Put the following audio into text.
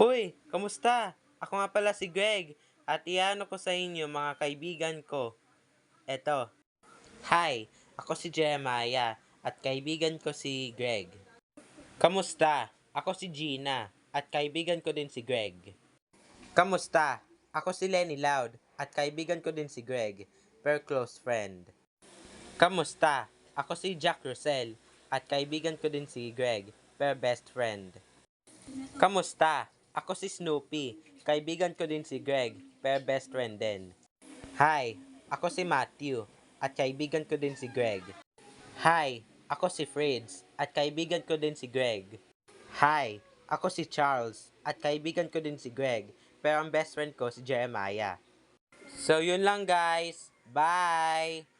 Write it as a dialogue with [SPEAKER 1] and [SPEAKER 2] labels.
[SPEAKER 1] Uy, kamusta? Ako nga pala si Greg at iano ko sa inyo mga kaibigan ko. Eto. Hi, ako si Jeremiah at kaibigan ko si Greg. Kamusta? Ako si Gina at kaibigan ko din si Greg. Kamusta? Ako si Lenny Loud at kaibigan ko din si Greg, pero close friend. Kamusta? Ako si Jack Russell at kaibigan ko din si Greg, pero best friend. Kamusta? Ako si Snoopy. Kaibigan ko din si Greg, pero best friend din. Hi, ako si Matthew at kaibigan ko din si Greg. Hi, ako si Fritz at kaibigan ko din si Greg. Hi, ako si Charles at kaibigan ko din si Greg, pero ang best friend ko si Jeremiah. So yun lang guys. Bye!